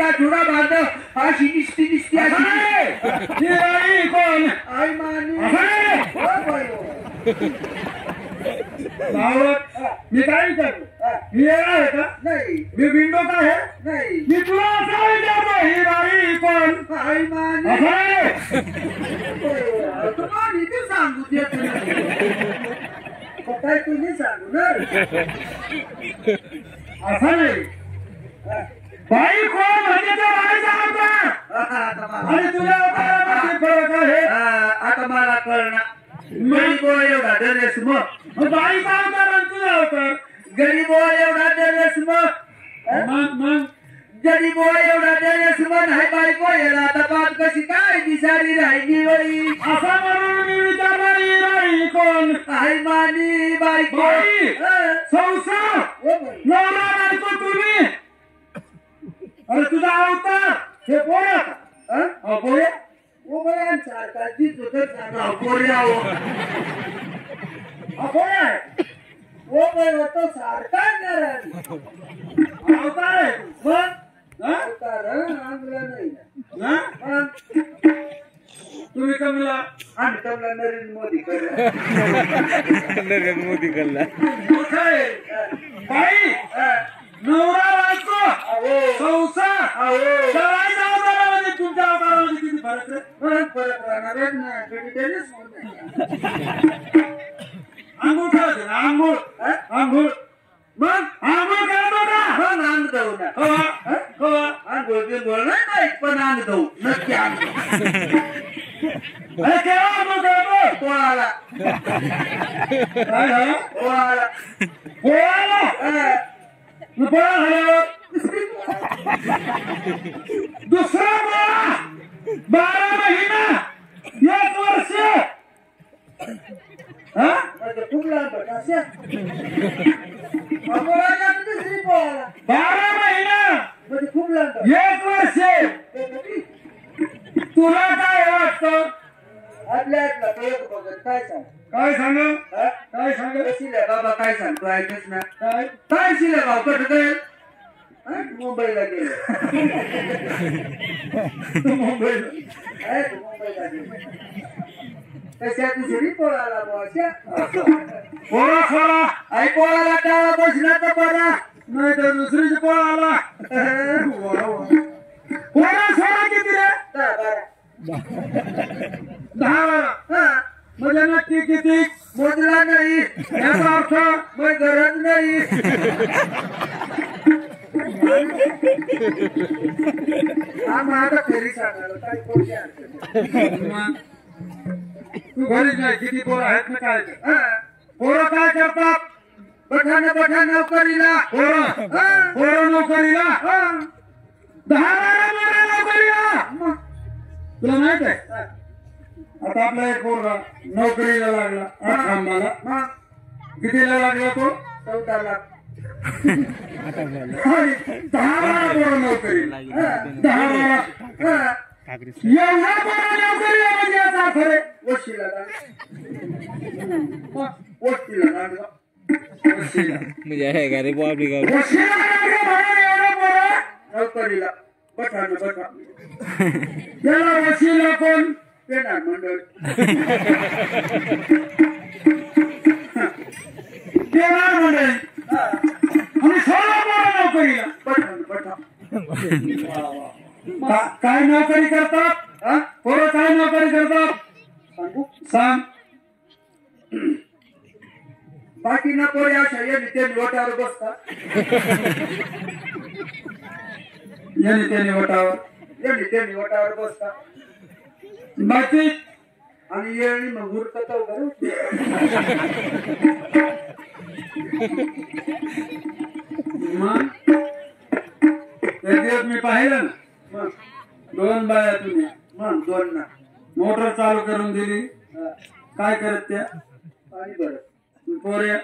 तिचा थोडा बांध अशी दिसती दिसती अशी कोण आई मानी मी काय विचारतो मी येणार आहे का नाही मी विंडो का आहे नाही मी तुला असं विचारतो ही बाई कोण आई मानी तुम्हाला इथे सांगू देत काय तुम्ही सांगू ना असं नाही बाई कोण म्हणजे तो बाईचा अवतार आणि तुला अवतारामध्ये फरक आहे आता मला कळणार गरीब एवढा डरेस मग बाईचा अवतार आणि तुझा अवतार गरीब एवढा डरेस मग गरीब एवढा डरेस मग नाही बायको याला आता बात कशी काय दिसारी राहिली बाई असा म्हणून मी विचारणार ही बाई कोण आई मानी बायको संसार नवरा बायको तुम्ही अरे तुझा अवतार हे पोळ्या पोळ्या ओ बया सारखा दिसतो तर सांगा पोळ्या पोळ्या ओ बया तो सारखा अवतार आहे मग अवतार आंधळा नाही तुम्ही कमला आणि कमला नरेंद्र मोदी करला नरेंद्र मोदी करला बाई नवरा बायको संसार सगळ्यांच्या अवतारामध्ये तुमच्या अवतारामध्ये किती फरक राहणार आंघोळ ठेवायचं ना आंघोळ आंघोळ मग आंघोळ करतो ना मग अंग जाऊ ना आंघोळ बिंघोळ नाही पण अंग जाऊ नक्की अंग केव्हा आंघोळ करतो पोळाला काय पोळाला पोळाला दुसरा पोळा 12 महिना 1 वर्ष खूप लांब 12 महिना खूप लांब 1 वर्ष तुला काय वाटतं आपल्या काय सांग काय सांग काय सांग शिल्या बाबा काय सांगतो ऐकच ना काय काय शिल्या भाऊ कसं काय मुंबईला गेले मुंबईला गेले कशा दुसरी पोळाला पोळा फोळा आई पोळाला टाळा बसला तर बरा नाही तर दुसरीच पोळाला पोळा सोळा किती रे 10-12 म्हणजे नक्की किती मोजला नाही याचा अर्थ मग गरज नाही हा माझा फेरी सांगायला काही पोळी तू घरीच नाही किती पोरं आहेत ना काय पोरं काय करतात पठाण नोकरीला पोरं नोकरीला 10-12 नोकरीला तुला माहित आहे आता आपला एक पोरगा नोकरीला लागला खांबाला कितीला लागला तो 14 लाख 10-12 पोरं नोकरीला 10-12 एवढा पोरं नोकरीला म्हणजे आता खरे वशीला म्हणजे आहे का रे आपली गाव नोकरीला पठाण त्याला वशीला कोण पेनार मंडळ पेनार मंडळ आणि 16 पोरं नोकरीला पठाण काय नोकरी करतात पोरं काय नोकरी करतात सांग बाकी ना पोरे अशा ते वटावर बसतात त्याने वटावर बसतात बाकी आणि येळी मग उरकत मग मी पाहिलं ना 2 बाया तुम्ही मग 2 ना मोटर चालू करून दिली काय करत त्या पाणी भरत पोरे